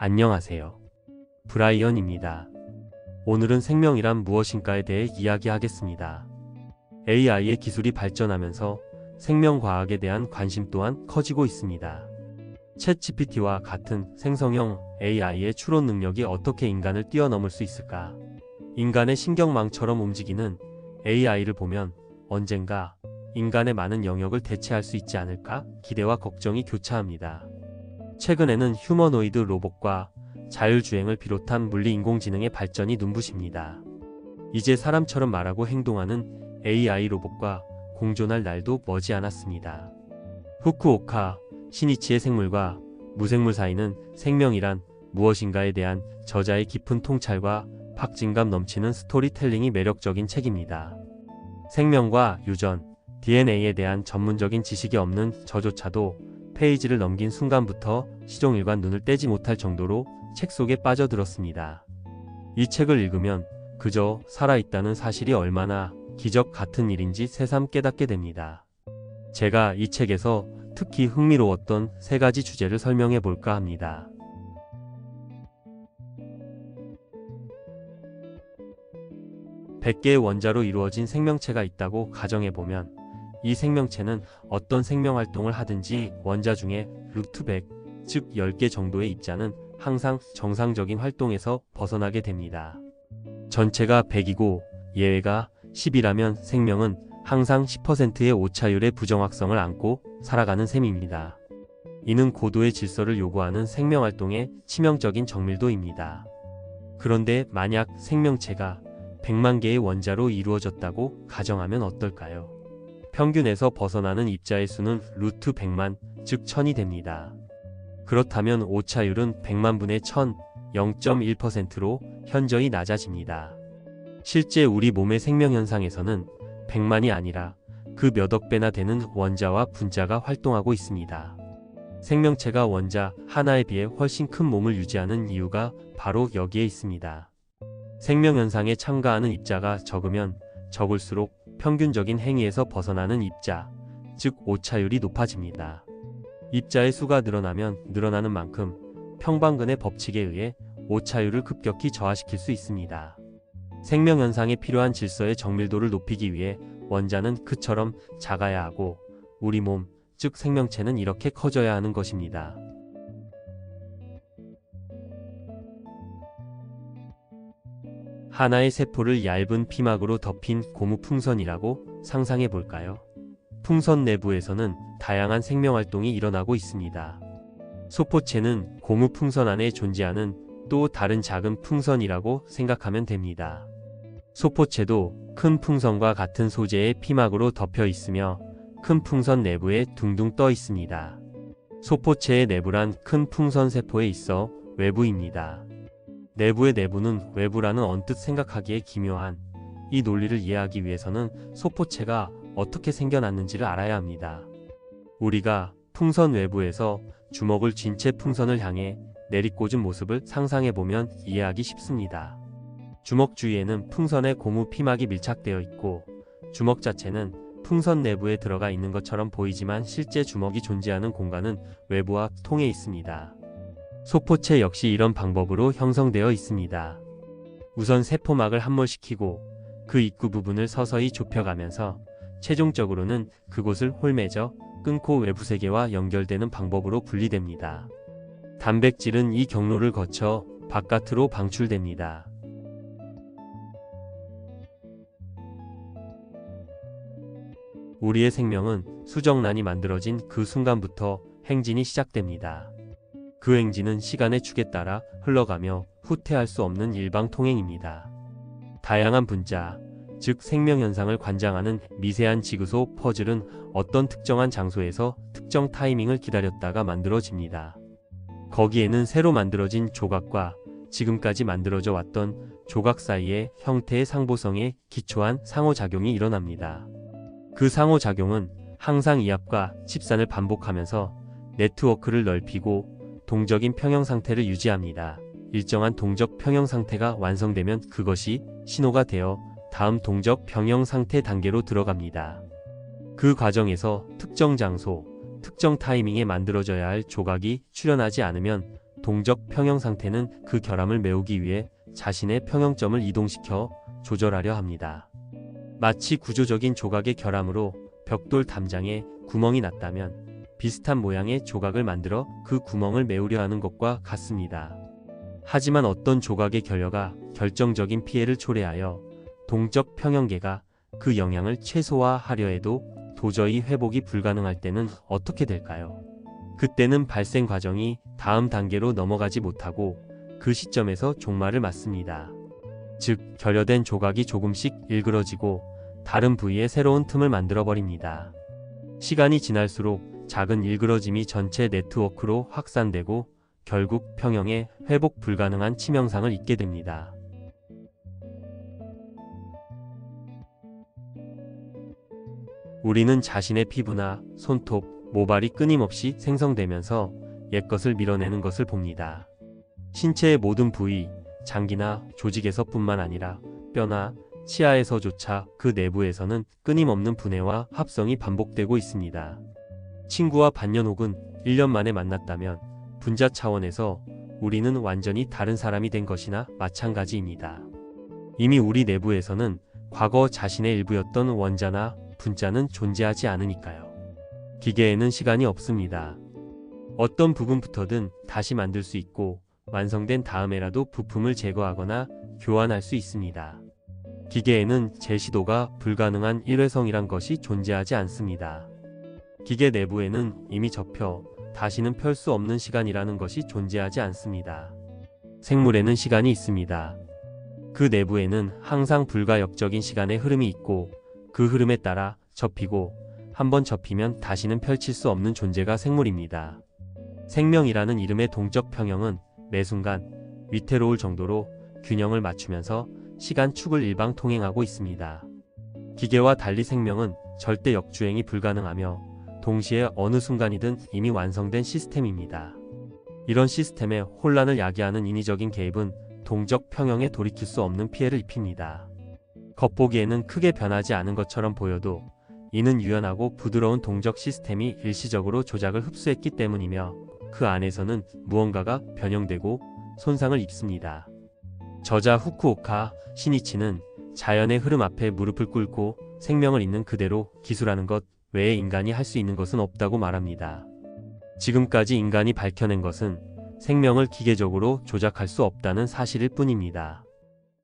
안녕하세요. 브라이언입니다. 오늘은 생명이란 무엇인가에 대해 이야기하겠습니다. AI의 기술이 발전하면서 생명과학에 대한 관심 또한 커지고 있습니다. 챗GPT와 같은 생성형 AI의 추론 능력이 어떻게 인간을 뛰어넘을 수 있을까? 인간의 신경망처럼 움직이는 AI를 보면 언젠가 인간의 많은 영역을 대체할 수 있지 않을까? 기대와 걱정이 교차합니다. 최근에는 휴머노이드 로봇과 자율주행을 비롯한 물리인공지능의 발전이 눈부십니다. 이제 사람처럼 말하고 행동하는 AI 로봇과 공존할 날도 머지않았습니다. 후쿠오카 시니치의 생물과 무생물 사이는 생명이란 무엇인가에 대한 저자의 깊은 통찰과 박진감 넘치는 스토리텔링이 매력적인 책입니다. 생명과 유전, DNA에 대한 전문적인 지식이 없는 저조차도 페이지를 넘긴 순간부터 시종일관 눈을 떼지 못할 정도로 책 속에 빠져들었습니다. 이 책을 읽으면 그저 살아있다는 사실이 얼마나 기적 같은 일인지 새삼 깨닫게 됩니다. 제가 이 책에서 특히 흥미로웠던 3가지 주제를 설명해 볼까 합니다. (100개의) 원자로 이루어진 생명체가 있다고 가정해보면 이 생명체는 어떤 생명활동을 하든지 원자 중에 루트 100, 즉 10개 정도의 입자는 항상 정상적인 활동에서 벗어나게 됩니다. 전체가 100이고 예외가 10이라면 생명은 항상 10%의 오차율의 부정확성을 안고 살아가는 셈입니다. 이는 고도의 질서를 요구하는 생명활동의 치명적인 정밀도입니다. 그런데 만약 생명체가 100만 개의 원자로 이루어졌다고 가정하면 어떨까요? 평균에서 벗어나는 입자의 수는 루트 100만, 즉 1000이 됩니다. 그렇다면 오차율은 100만 분의 1000, 0.1%로 현저히 낮아집니다. 실제 우리 몸의 생명현상에서는 100만이 아니라 그 몇억 배나 되는 원자와 분자가 활동하고 있습니다. 생명체가 원자 하나에 비해 훨씬 큰 몸을 유지하는 이유가 바로 여기에 있습니다. 생명현상에 참가하는 입자가 적으면 적을수록 평균적인 행위에서 벗어나는 입자, 즉 오차율이 높아집니다. 입자의 수가 늘어나면 늘어나는 만큼 평방근의 법칙에 의해 오차율을 급격히 저하시킬 수 있습니다. 생명현상에 필요한 질서의 정밀도를 높이기 위해 원자는 그처럼 작아야 하고 우리 몸, 즉 생명체는 이렇게 커져야 하는 것입니다. 하나의 세포를 얇은 피막으로 덮인 고무풍선이라고 상상해 볼까요? 풍선 내부에서는 다양한 생명활동이 일어나고 있습니다. 소포체는 고무풍선 안에 존재하는 또 다른 작은 풍선이라고 생각하면 됩니다. 소포체도 큰 풍선과 같은 소재의 피막으로 덮여 있으며 큰 풍선 내부에 둥둥 떠 있습니다. 소포체의 내부란 큰 풍선 세포에 있어 외부입니다. 내부의 내부는 외부라는 언뜻 생각하기에 기묘한 이 논리를 이해하기 위해서는 소포체가 어떻게 생겨났는지를 알아야 합니다. 우리가 풍선 외부에서 주먹을 쥔 채 풍선을 향해 내리꽂은 모습을 상상해보면 이해하기 쉽습니다. 주먹 주위에는 풍선의 고무 피막이 밀착되어 있고 주먹 자체는 풍선 내부에 들어가 있는 것처럼 보이지만 실제 주먹이 존재하는 공간은 외부와 통해 있습니다. 소포체 역시 이런 방법으로 형성되어 있습니다. 우선 세포막을 함몰시키고 그 입구 부분을 서서히 좁혀가면서 최종적으로는 그곳을 홀매져 끊고 외부 세계와 연결되는 방법으로 분리됩니다. 단백질은 이 경로를 거쳐 바깥으로 방출됩니다. 우리의 생명은 수정란이 만들어진 그 순간부터 행진이 시작됩니다. 그 행진은 시간의 축에 따라 흘러가며 후퇴할 수 없는 일방통행입니다. 다양한 분자, 즉 생명현상을 관장하는 미세한 지그소 퍼즐은 어떤 특정한 장소에서 특정 타이밍을 기다렸다가 만들어집니다. 거기에는 새로 만들어진 조각과 지금까지 만들어져 왔던 조각 사이의 형태의 상보성에 기초한 상호작용이 일어납니다. 그 상호작용은 항상 이합과 집산을 반복하면서 네트워크를 넓히고 동적인 평형 상태를 유지합니다. 일정한 동적 평형 상태가 완성되면 그것이 신호가 되어 다음 동적 평형 상태 단계로 들어갑니다. 그 과정에서 특정 장소, 특정 타이밍에 만들어져야 할 조각이 출현하지 않으면 동적 평형 상태는 그 결함을 메우기 위해 자신의 평형점을 이동시켜 조절하려 합니다. 마치 구조적인 조각의 결함으로 벽돌 담장에 구멍이 났다면 비슷한 모양의 조각을 만들어 그 구멍을 메우려 하는 것과 같습니다. 하지만 어떤 조각의 결여가 결정적인 피해를 초래하여 동적 평형계가 그 영향을 최소화하려 해도 도저히 회복이 불가능할 때는 어떻게 될까요? 그때는 발생 과정이 다음 단계로 넘어가지 못하고 그 시점에서 종말을 맞습니다. 즉, 결여된 조각이 조금씩 일그러지고 다른 부위에 새로운 틈을 만들어 버립니다. 시간이 지날수록 작은 일그러짐이 전체 네트워크로 확산되고 결국 평형에 회복 불가능한 치명상을 입게 됩니다. 우리는 자신의 피부나 손톱, 모발이 끊임없이 생성되면서 옛것을 밀어내는 것을 봅니다. 신체의 모든 부위, 장기나 조직에서뿐만 아니라 뼈나 치아에서조차 그 내부에서는 끊임없는 분해와 합성이 반복되고 있습니다. 친구와 반년 혹은 1년 만에 만났다면 분자 차원에서 우리는 완전히 다른 사람이 된 것이나 마찬가지입니다. 이미 우리 내부에서는 과거 자신의 일부였던 원자나 분자는 존재하지 않으니까요. 기계에는 시간이 없습니다. 어떤 부분부터든 다시 만들 수 있고 완성된 다음에라도 부품을 제거하거나 교환할 수 있습니다. 기계에는 재시도가 불가능한 일회성이란 것이 존재하지 않습니다. 기계 내부에는 이미 접혀 다시는 펼 수 없는 시간이라는 것이 존재하지 않습니다. 생물에는 시간이 있습니다. 그 내부에는 항상 불가역적인 시간의 흐름이 있고 그 흐름에 따라 접히고 한번 접히면 다시는 펼칠 수 없는 존재가 생물입니다. 생명이라는 이름의 동적 평형은 매 순간 위태로울 정도로 균형을 맞추면서 시간축을 일방통행하고 있습니다. 기계와 달리 생명은 절대 역주행이 불가능하며 동시에 어느 순간이든 이미 완성된 시스템입니다. 이런 시스템에 혼란을 야기하는 인위적인 개입은 동적 평형에 돌이킬 수 없는 피해를 입힙니다. 겉보기에는 크게 변하지 않은 것처럼 보여도 이는 유연하고 부드러운 동적 시스템이 일시적으로 조작을 흡수했기 때문이며 그 안에서는 무언가가 변형되고 손상을 입습니다. 저자 후쿠오카 시니치는 자연의 흐름 앞에 무릎을 꿇고 생명을 있는 그대로 기술하는 것 외에 인간이 할 수 있는 것은 없다고 말합니다. 지금까지 인간이 밝혀낸 것은 생명을 기계적으로 조작할 수 없다는 사실일 뿐입니다.